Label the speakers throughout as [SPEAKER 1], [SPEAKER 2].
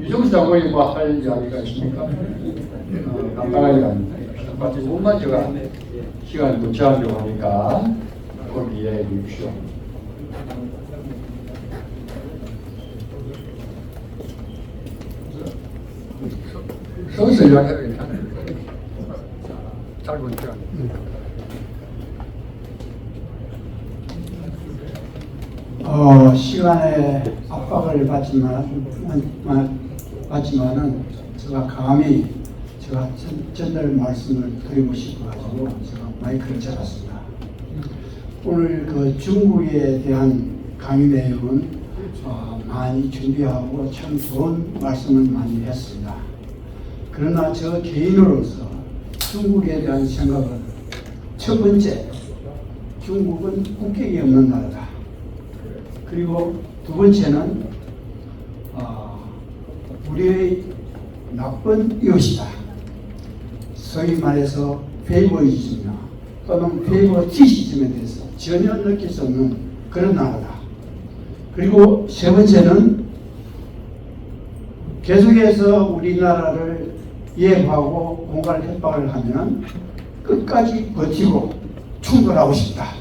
[SPEAKER 1] 유정수 장관이 뭐 할 이야기가 있습니까? 간단하게 합니다. 같은 부분만 제가 시간을 또 제한되고 하니까 그걸 이해해 주십시오. 서서 이야기하는 게 짧은 시간.
[SPEAKER 2] 시간에 압박을 받지만은 제가 감히 제가 전달 말씀을 드리고 싶어가지고 제가 마이크를 잡았습니다. 오늘 그 중국에 대한 강의 내용은 많이 준비하고 참 좋은 말씀을 많이 했습니다. 그러나 저 개인으로서 중국에 대한 생각은 첫 번째, 중국은 국격이 없는 나라다. 그리고 두 번째는 우리의 나쁜 이웃이다. 소위 말해서 페이버리즘이나 또는 페이버티시즘에 대해서 전혀 느낄 수 없는 그런 나라다. 그리고 세 번째는 계속해서 우리나라를 이해하고 공갈 협박을 하면 끝까지 버티고 충돌하고 싶다.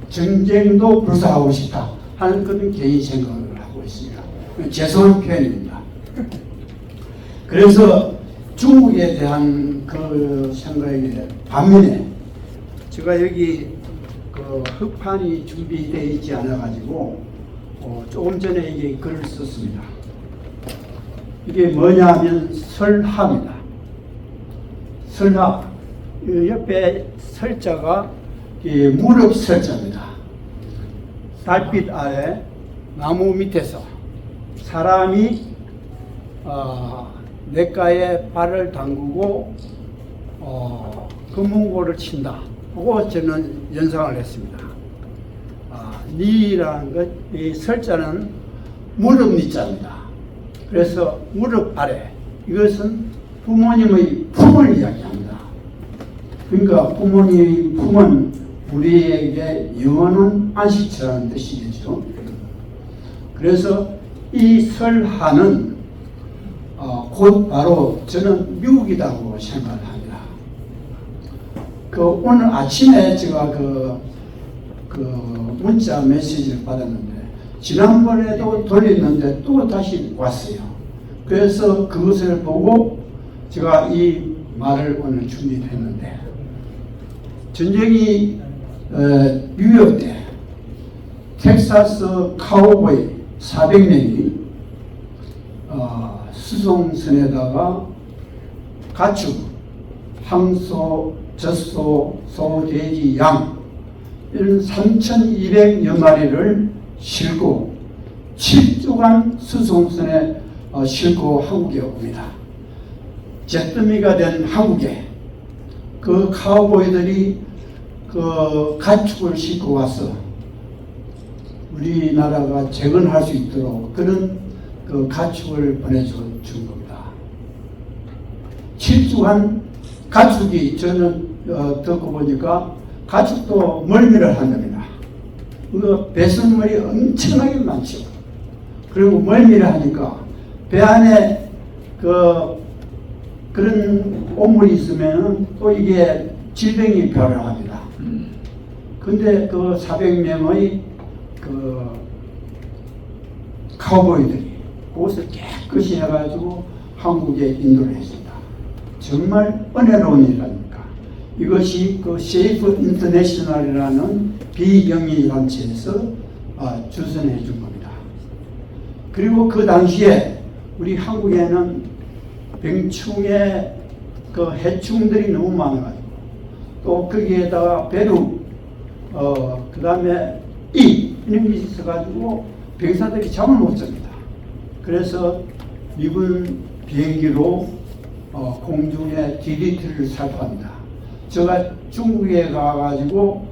[SPEAKER 2] 전쟁도 불사하고 싶다 하는 그런 개인 생각을 하고 있습니다. 죄송한 표현입니다. 그래서 중국에 대한 그 생각에 반면에 제가 여기 그 흑판이 준비되어 있지 않아 가지고 조금 전에 이게 글을 썼습니다. 이게 뭐냐면 설하입니다. 설하. 옆에 설자가 무릎 설자입니다. 달빛 아래 나무 밑에서 사람이 냇가에 발을 담그고 금문고를 친다. 그거 저는 연상을 했습니다. 니라는 것, 이 설자는 무릎 니자입니다. 그래서 무릎 아래, 이것은 부모님의 품을 이야기합니다. 그러니까 부모님의 품은 우리에게 영원한 안식처라는 뜻이겠죠. 그래서 이 설하는 곧 바로 저는 미국이라고 생각을 합니다. 오늘 아침에 제가 그 문자 메시지를 받았는데 지난번에도 돌렸는데 또 다시 왔어요. 그래서 그것을 보고 제가 이 말을 오늘 준비했는데 전쟁이 뉴욕 때 텍사스 카우보이 400명이 수송선에다가 가축, 황소, 젖소, 소, 돼지, 양 이런 3,200여 마리를 싣고 7주간 수송선에 싣고 한국에 옵니다. 잿더미가 된 한국에 그 카우보이들이 그 가축을 싣고 와서 우리나라가 재건할 수 있도록 그런 그 가축을 보내준 겁니다. 7주간 가축이 저는 듣고 보니까 가축도 멀미를 한답니다. 그 배설물이 엄청나게 많죠. 그리고 멀미를 하니까 배 안에 그런 오물이 있으면 또 이게 질병이 발생합니다. 근데 그 400명의 그 카우보이들이 그것을 깨끗이 해가지고 한국에 인도를 했습니다. 정말 은혜로운 일입니까? 이것이 그 세이프 인터내셔널이라는 비영리 단체에서 주선해 준 겁니다. 그리고 그 당시에 우리 한국에는 병충해 그 해충들이 너무 많아가지고 또 거기에다가 배루 그 다음에 이런 게 있어가지고 병사들이 잠을 못 잡니다. 그래서 미군 비행기로 공중에 DDT를 살포합니다. 제가 중국에 가가지고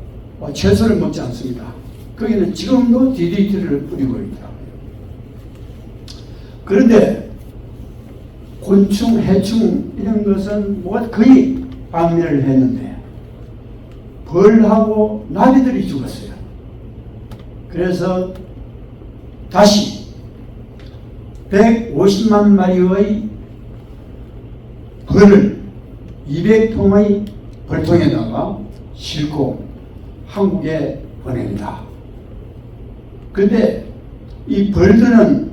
[SPEAKER 2] 채소를 먹지 않습니다. 거기는 지금도 DDT를 뿌리고 있더라고요. 그런데 곤충, 해충 이런 것은 거의 박멸을 했는데 벌하고 나비들이 죽었어요. 그래서 다시 150만 마리의 벌을 200통의 벌통에다가 싣고 한국에 보냅니다. 근데 이 벌들은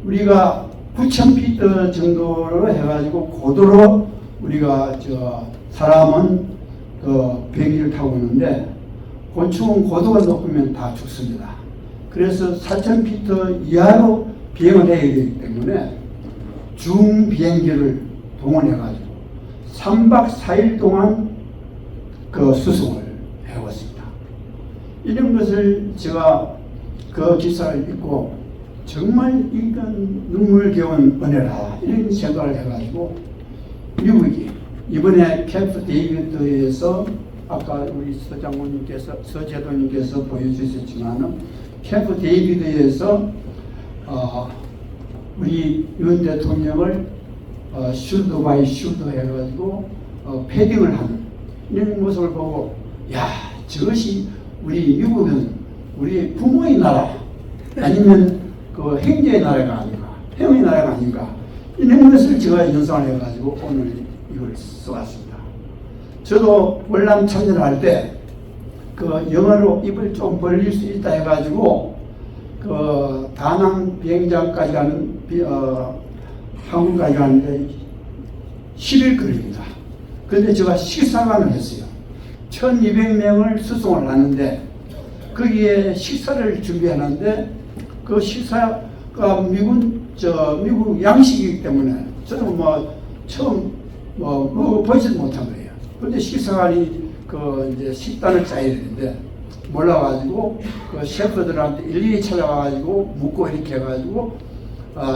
[SPEAKER 2] 우리가 9,000피트 정도로 해가지고 고도로 우리가 사람은 비행기를 타고 있는데 곤충은 고도가 높으면 다 죽습니다. 그래서 4,000피트 이하로 비행을 해야 되기 때문에 중비행기를 동원해가지고 3박 4일 동안 수송을 해왔습니다. 이런 것을 제가 그 기사를 읽고 정말 이건 눈물겨운 은혜라 이런 생각을 해가지고 미국이 이번에 캠프 데이비드에서 아까 우리 서재도님께서 보여주셨지만은 캠프 데이비드에서 우리 윤 대통령을 쉴드 바이 쉴드 해가지고 패딩을 하는 이런 모습을 보고 야 저것이 우리 미국은 우리 부모의 나라 아니면 그 형제의 나라가 아닌가 형의 나라가 아닌가 이런 것을 제가 연상을 해가지고 오늘 이걸 써왔습니다. 저도 월남 참전을 할 때 그 영어로 입을 좀 벌릴 수 있다 해가지고 그 다낭 비행장까지 가는 항공까지 가는데 10일 걸립니다. 그런데 제가 식사관을 했어요. 1200명을 수송을 하는데 거기에 식사를 준비하는데 그 식사가 미국 양식이기 때문에 저는 처음 먹어보지도 못한 거예요. 그런데 식사관이 이제 식단을 짜야 되는데 몰라가지고 그 셰프들한테 일일이 찾아가가지고 묻고 이렇게 해가지고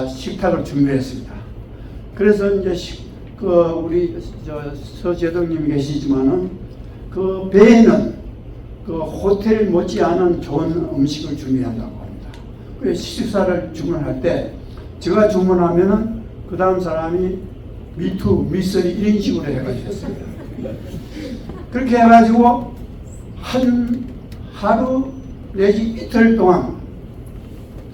[SPEAKER 2] 식탁을 준비했습니다. 그래서 이제 우리 서재동님이 계시지만은 그 배에는 그 호텔 못지않은 좋은 음식을 준비한다고 합니다. 그 식사를 주문할 때 제가 주문하면은 그 다음 사람이 미투, 미쓰리 이런 식으로 해가지고 했습니다. 그렇게 해가지고 한 하루 내지 이틀 동안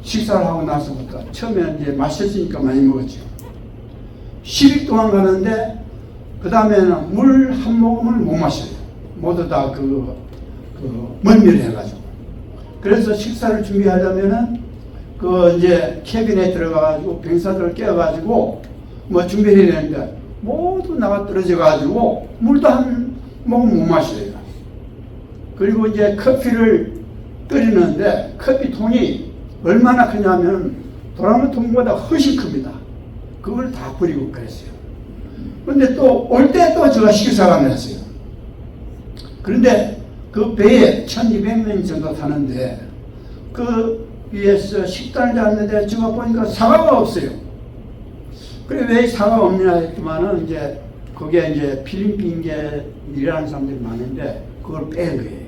[SPEAKER 2] 식사를 하고 나서부터 처음에 이제 맛있으니까 많이 먹었죠. 10일 동안 가는데 그 다음에는 물 한 모금을 못 마셔요. 모두 다 멀미를 해가지고. 그래서 식사를 준비하려면은 이제 캐빈에 들어가가지고 병사들을 깨워가지고 준비를 해야 되는데 모두 나가 떨어져가지고 물도 한 모금 못 마셔요. 그리고 이제 커피를 끓이는데 커피통이 얼마나 크냐면 도라무통보다 훨씬 큽니다. 그걸 다 버리고 그랬어요. 그런데 또 올 때 또 제가 식사를 했어요. 그런데 그 배에 1200명 정도 타는데 그 위에서 식단을 잡는데 제가 보니까 사과가 없어요. 그래 왜 사과가 없냐 했지만은 이제 거기에 이제 필리핀계 일하는 사람들이 많은데 그걸 뺀 거예요.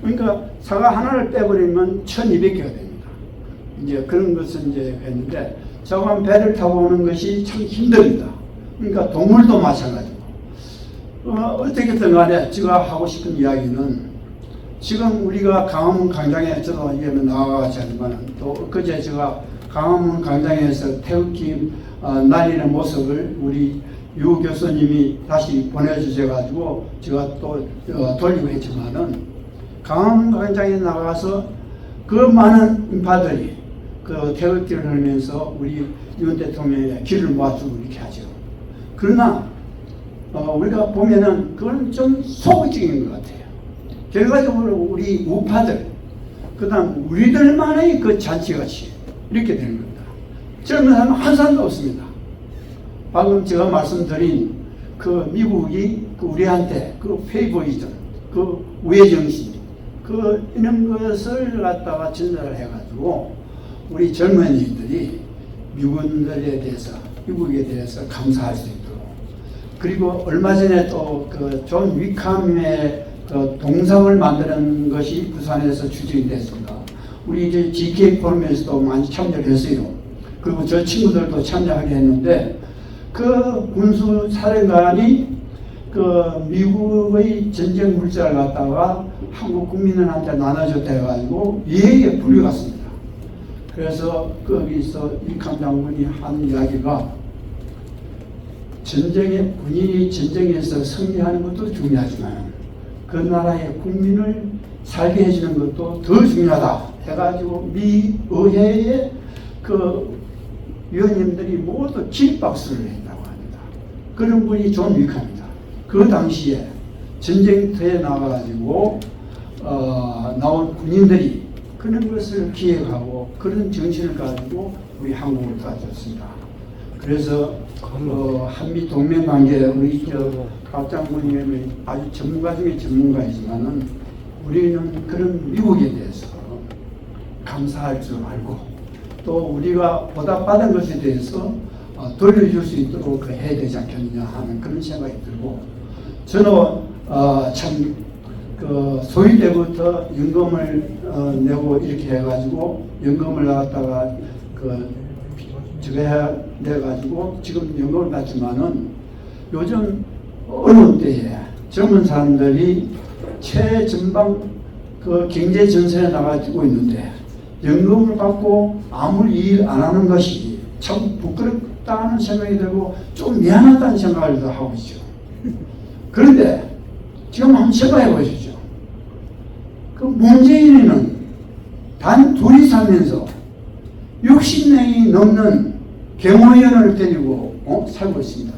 [SPEAKER 2] 그러니까 사과 하나를 빼버리면 1200개가 됩니다. 이제 그런 것을 이제 했는데 저건 배를 타고 오는 것이 참 힘듭니다. 그러니까 동물도 마찬가지고. 어떻게든 간에 제가 하고 싶은 이야기는 지금 우리가 강화문 광장에 저도 이게 나와가지 않지만 또 엊그제 제가 강화문 광장에서 태극기 날리는 모습을 우리 유 교수님이 다시 보내주셔가지고 제가 또 돌리고 했지만은 강화문 광장에 나가서 그 많은 인파들이 그 태극기를 흘리면서 우리 윤 대통령의 길을 모아주고 이렇게 하죠. 그러나 우리가 보면은 그건 좀 소극적인 것 같아요. 결과적으로 우리 우파들, 그 다음 우리들만의 그 잔치같이 이렇게 되는 겁니다. 젊은 사람은 한 사람도 없습니다. 방금 제가 말씀드린 그 미국이 우리한테 그 페이보이즘, 그 우회정신, 이런 것을 갖다가 전달을 해가지고 우리 젊은이들이 미군들에 대해서, 미국에 대해서 감사할 수 있도록. 그리고 얼마 전에 또 존 위캄의 동상을 만드는 것이 부산에서 추진이 됐습니다. 우리 이제 GK 포럼에서도 많이 참여를 했어요. 그리고 저 친구들도 참여하게 했는데 그 군수 사령관이 미국의 전쟁 물자를 갖다가 한국 국민들한테 나눠줬다 해가지고 예의에 불려갔습니다. 그래서 거기서 이익한 장군이 한 이야기가 군인이 전쟁에서 승리하는 것도 중요하지만 그 나라의 국민을 살게 해주는 것도 더 중요하다 해가지고 미 의회의 그 위원님들이 모두 기립박수를 했다고 합니다. 그런 분이 존 윅입니다. 그 당시에 전쟁터에 나가가지고 나온 군인들이 그런 것을 기획하고 그런 정신을 가지고 우리 한국을 가졌습니다. 그래서 한미 동맹 관계 우리 박 장군님이 아주 전문가 중에 전문가이지만은 우리는 그런 미국에 대해서 감사할 줄 알고 또 우리가 보답받은 것에 대해서 돌려줄 수 있도록 해야 되지 않겠느냐 하는 그런 생각이 들고 저는 참 소위 때부터 연금을 내고 이렇게 해가지고 연금을 나갔다가 저거 해야 돼가지고 지금 연금을 받지만은 요즘 어려운 때에 젊은 사람들이 최전방 경제 전선에 나가지고 있는데 연금을 받고 아무리 일 안 하는 것이 참 부끄럽다는 생각이 들고 좀 미안하다는 생각을 더 하고 있죠. 그런데 지금 한번 생각해 보시죠. 그 문재인은 단 둘이 살면서 60명이 넘는 경호원을 데리고 살고 있습니다.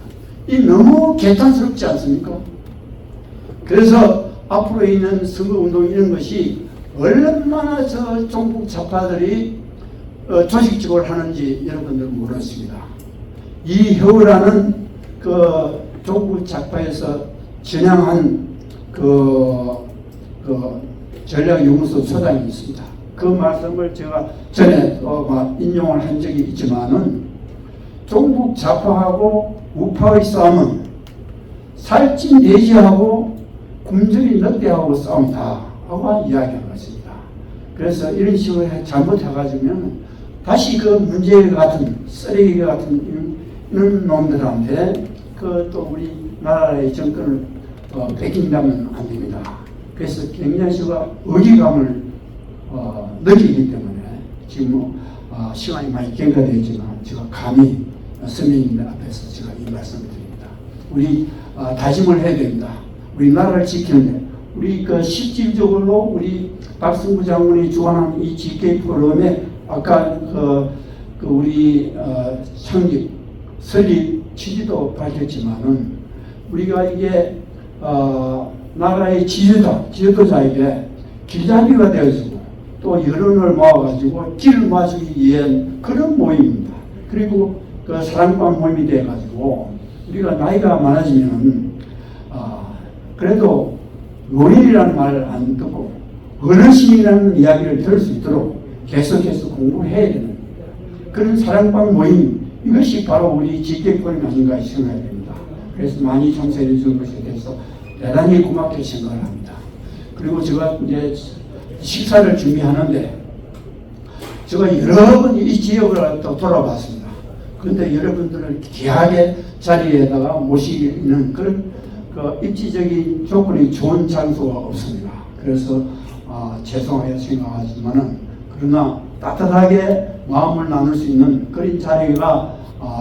[SPEAKER 2] 이 너무 개탄스럽지 않습니까? 그래서 앞으로 있는 선거운동 이런 것이 얼마나 저 종북 좌파들이 조직적으로 하는지 여러분들은 모르겠습니다. 이효라는 그 종북 좌파에서 전향한 전략연구소 소장이 있습니다. 그 말씀을 제가 전에 인용을 한 적이 있지만은 종북 좌파하고 우파의 싸움은 살찐 돼지하고 굶주린 늑대하고 싸움이다 하고 이야기한 것입니다. 그래서 이런 식으로 잘못해가지고는 다시 그 문제 같은 쓰레기 같은 이런 놈들한테 또 우리 나라의 정권을 뺏긴다면 안 됩니다. 그래서 굉장히 제가 의기감을 느끼기 때문에 지금 시간이 많이 경과되었지만 제가 감히 선생님들 앞에서 제가 이 말씀을 드립니다. 우리 다짐을 해야 됩니다. 우리 나라를 지키는데 우리 실질적으로 우리 박승구 장군이 주관한 이 GK 프로그램에 아까 우리 설립 취지도 밝혔지만은 우리가 이게 나라의 지도자에게 길잡이가 되어주고 또 여론을 모아가지고 길을 모아주기 위한 그런 모임입니다. 그리고 그 사랑방 모임이 돼가지고 우리가 나이가 많아지면 그래도 노인이라는 말을 안 듣고 어르신이라는 이야기를 들을 수 있도록 계속해서 공부해야 되는 그런 사랑방 모임 이것이 바로 우리 GK프로그램 아닌가 생각이 됩니다. 그래서 많이 참석해 주신 것에 대해서 대단히 고맙게 생각을 합니다. 그리고 제가 이제 식사를 준비하는데 제가 여러 번 이 지역을 또 돌아봤습니다. 그런데 여러분들을 귀하게 자리에다가 모시는 그런 입지적인 조건이 좋은 장소가 없습니다. 그래서 죄송하게 생각하지만은 그러나 따뜻하게 마음을 나눌 수 있는 그런 자리가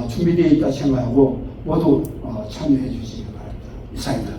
[SPEAKER 2] 준비되어 있다 생각하고 모두 참여해 주시기 바랍니다. 이상입니다.